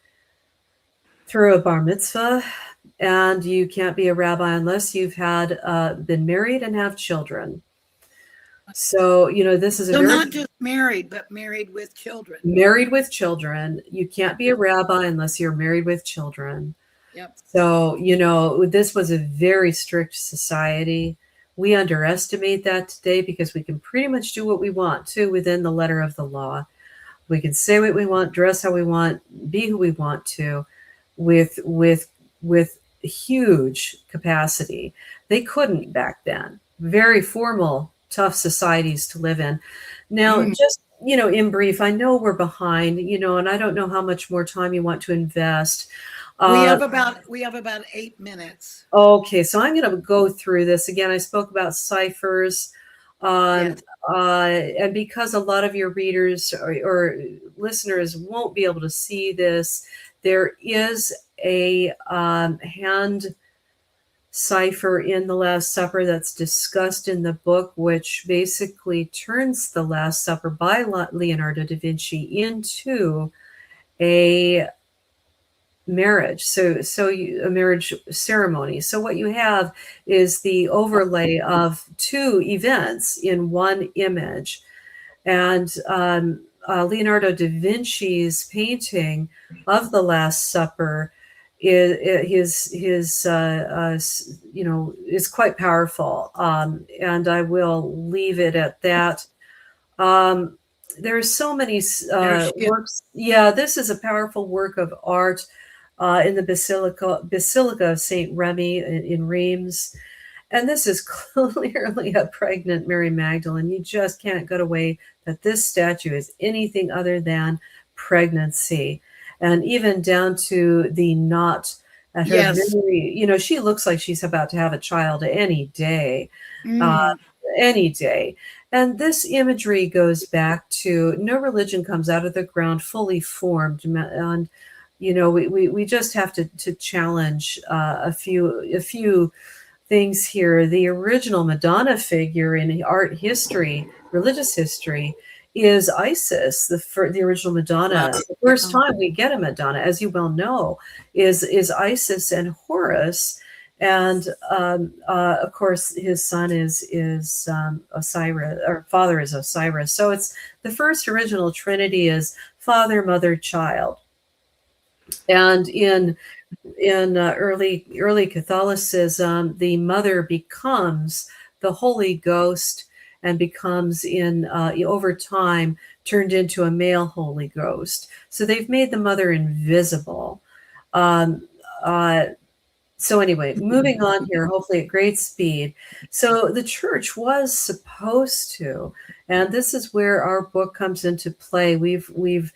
through a bar mitzvah, and you can't be a rabbi unless you've had been married and have children. So this is not just married, but married with children. Married with children. You can't be a rabbi unless you're married with children. Yep. So this was a very strict society. We underestimate that today because we can pretty much do what we want to within the letter of the law. We can say what we want, dress how we want, be who we want to, with huge capacity. They couldn't back then. Very formal, tough societies to live in. Now, just in brief, I know we're behind, and I don't know how much more time you want to invest. We have about 8 minutes. Okay, so I'm going to go through this again. I spoke about ciphers, and because a lot of your readers or listeners won't be able to see this, there is a hand cipher in the Last Supper that's discussed in the book, which basically turns the Last Supper by Leonardo da Vinci into a marriage, so a marriage ceremony. So what you have is the overlay of two events in one image, and Leonardo da Vinci's painting of the Last Supper is quite powerful, and I will leave it at that. There's so many works. Yeah, this is a powerful work of art. In the Basilica of Saint Remy in Reims. And this is clearly a pregnant Mary Magdalene. You just can't get away that this statue is anything other than pregnancy. And even down to the knot at her very, she looks like she's about to have a child any day. Any day. And this imagery goes back to no religion comes out of the ground fully formed. And we just have to challenge a few things here. The original Madonna figure in art history, religious history, is Isis. The original Madonna. The first time we get a Madonna, as you well know, is Isis and Horus, and of course his son is Osiris, or father is Osiris. So it's the first original Trinity is Father, Mother, Child. And in early Catholicism, the mother becomes the Holy Ghost and becomes over time turned into a male Holy Ghost. So they've made the mother invisible. Um, so anyway, moving on here, hopefully at great speed. So the church was supposed to, and this is where our book comes into play. We've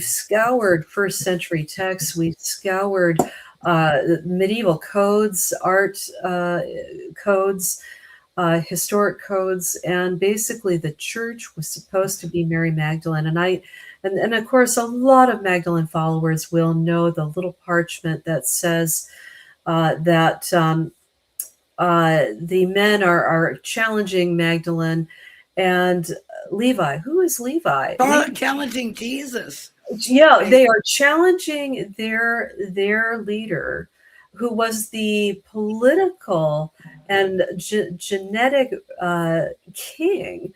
scoured first century texts. We've scoured medieval codes, art codes, historic codes, and basically the church was supposed to be Mary Magdalene. And of course, a lot of Magdalene followers will know the little parchment that says that the men are challenging Magdalene and Levi. Who is Levi? Challenging Jesus. Yeah, they are challenging their leader, who was the political and genetic king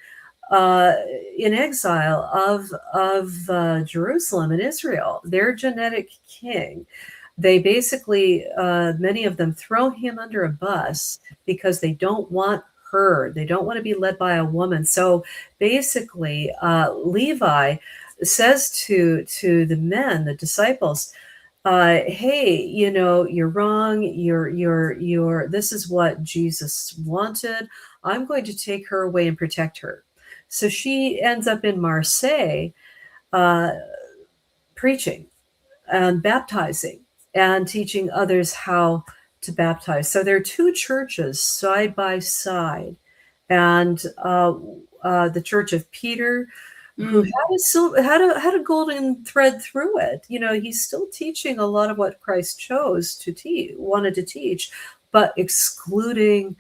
in exile of Jerusalem and Israel. Their genetic king. They basically, many of them throw him under a bus because they don't want her. They don't want to be led by a woman. So basically, Levi says to the men, the disciples, hey, you're wrong. You're. This is what Jesus wanted. I'm going to take her away and protect her. So she ends up in Marseille, preaching and baptizing and teaching others how to baptize. So there are two churches side by side, and the Church of Peter, who had a golden thread through it. He's still teaching a lot of what Christ chose to wanted to teach, but excluding,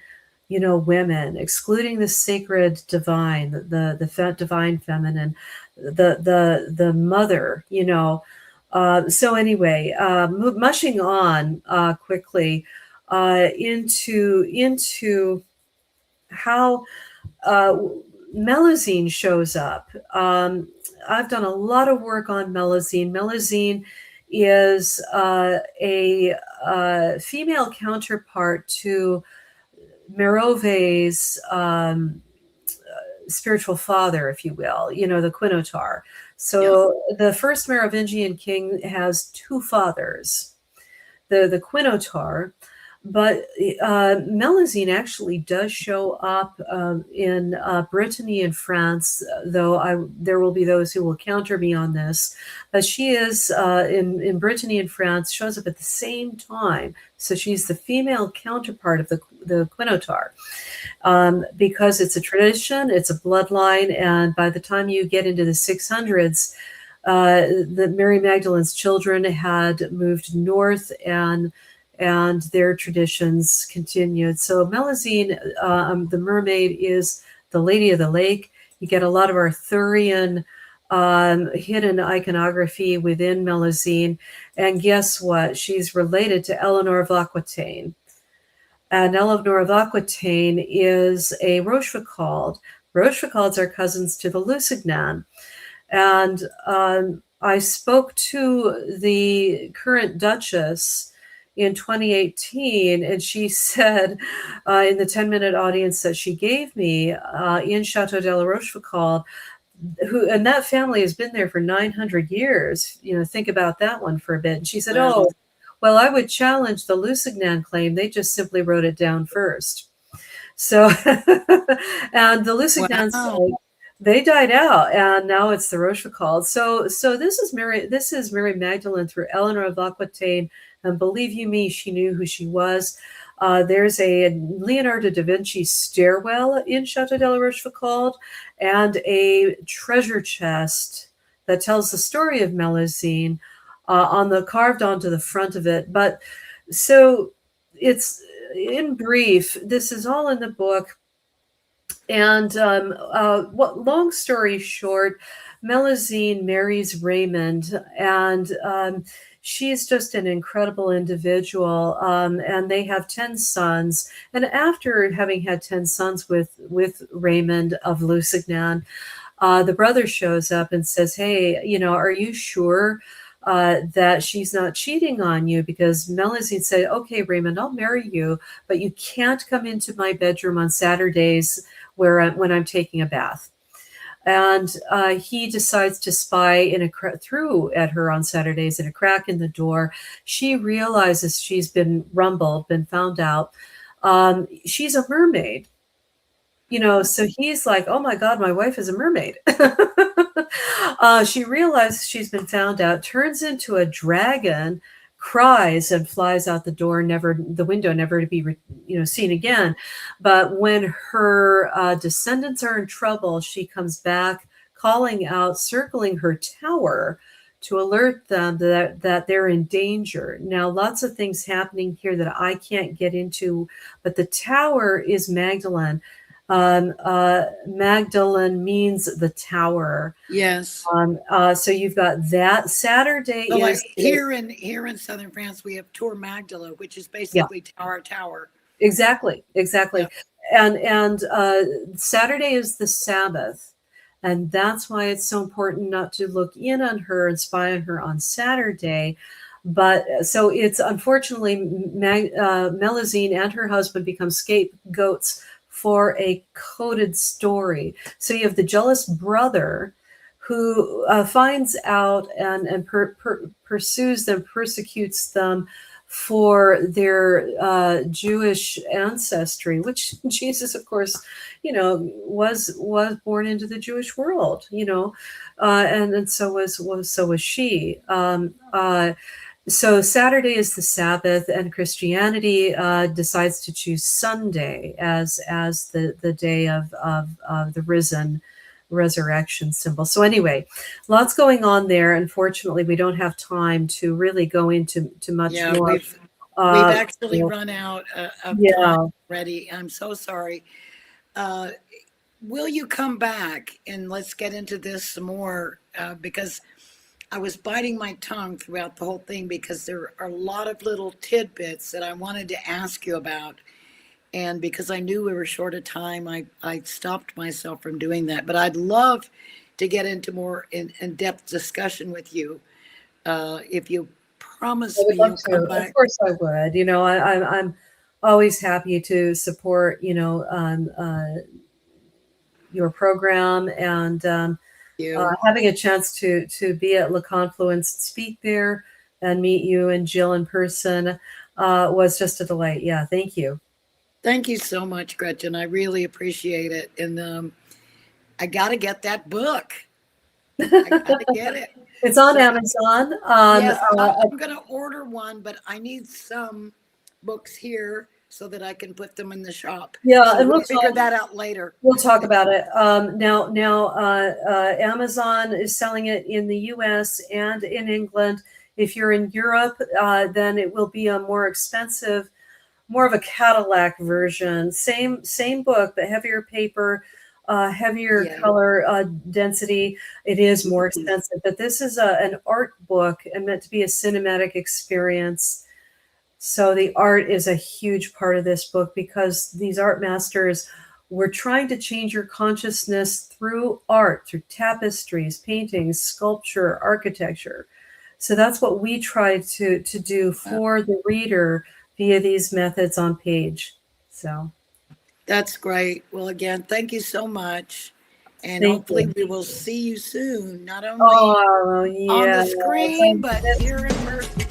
women, excluding the sacred divine, the divine feminine, the mother, So anyway, mushing on quickly into how Melusine shows up. I've done a lot of work on Melusine. Melusine is a female counterpart to Merove's spiritual father, if you will, the Quinotar. So the first Merovingian king has two fathers, the Quinotar, but Melusine actually does show up in Brittany and France, though there will be those who will counter me on this. But she is in Brittany and France, shows up at the same time. So she's the female counterpart of the Quinotar. Because it's a tradition, it's a bloodline, and by the time you get into the 600s, the Mary Magdalene's children had moved north, and their traditions continued. So Melusine, the mermaid, is the Lady of the Lake. You get a lot of Arthurian hidden iconography within Melusine, and guess what? She's related to Eleanor of Aquitaine. And Eleanor of Aquitaine is a Rochefoucauld. Rochefoucaulds are cousins to the Lusignan. And I spoke to the current Duchess in 2018, and she said in the 10-minute audience that she gave me in Chateau de la Rochefoucauld, and that family has been there for 900 years. Think about that one for a bit. And she said, Wow. oh, well, I would challenge the Lusignan claim. They just simply wrote it down first. So, and the Lusignans, they died out, and now it's the Rochefoucauld. So this is Mary Magdalene through Eleanor of Aquitaine, and believe you me, she knew who she was. There's a Leonardo da Vinci stairwell in Chateau de la Rochefoucauld, and a treasure chest that tells the story of Melusine carved onto the front of it. But so it's, in brief, this is all in the book. And long story short, Melusine marries Raymond, and she's just an incredible individual. And they have 10 sons. And after having had 10 sons with Raymond of Lusignan, the brother shows up and says, hey, are you sure that she's not cheating on you? Because Melusine said, okay, Raymond, I'll marry you, but you can't come into my bedroom on Saturdays when I'm taking a bath. And he decides to spy through at her on Saturdays in a crack in the door. She realizes she's been found out. She's a mermaid. So he's like, oh my God, my wife is a mermaid. She realizes she's been found out, turns into a dragon, cries, and flies out the window, never to be seen again. But when her descendants are in trouble, she comes back, calling out, circling her tower to alert them that they're in danger. Now, lots of things happening here that I can't get into, but the tower is Magdalene. Magdalene means the tower. Yes. So you've got that. Saturday is here in southern France. We have Tour Magdala, which is basically Tower. Exactly. Yeah. And Saturday is the Sabbath, and that's why it's so important not to look in on her and spy on her on Saturday. But so it's unfortunately Melusine and her husband become scapegoats for a coded story. So you have the jealous brother who finds out and pursues them, persecutes them for their Jewish ancestry, which Jesus, of course, was born into the Jewish world, and so was she. So Saturday is the Sabbath, and Christianity decides to choose Sunday as the day of the resurrection symbol. So anyway, lots going on there. Unfortunately, we don't have time to really go into much more. We've actually run out of time already. I'm so sorry. Will you come back and let's get into this some more? Because I was biting my tongue throughout the whole thing because there are a lot of little tidbits that I wanted to ask you about. And because I knew we were short of time, I stopped myself from doing that. But I'd love to get into more in-depth discussion with you. If you promise me you'll come back. Of course I would. I'm always happy to support, your program, and having a chance to be at La Confluence, speak there, and meet you and Jill in person was just a delight. Yeah, thank you. Thank you so much, Gretchen. I really appreciate it. And I got to get that book. I got to get it. It's on Amazon. Yes, I'm going to order one, but I need some books here so that I can put them in the shop. Yeah, so and we'll figure that out later. We'll talk about it. Now, Amazon is selling it in the U.S. and in England. If you're in Europe, then it will be a more expensive, more of a Cadillac version. Same book, but heavier paper, heavier color density. It is more expensive, but this is an art book and meant to be a cinematic experience. So the art is a huge part of this book because these art masters were trying to change your consciousness through art, through tapestries, paintings, sculpture, architecture. So that's what we try to do for the reader via these methods on page. So that's great. Well, again, thank you so much. And hopefully we will see you soon, not only on the screen, but here in person.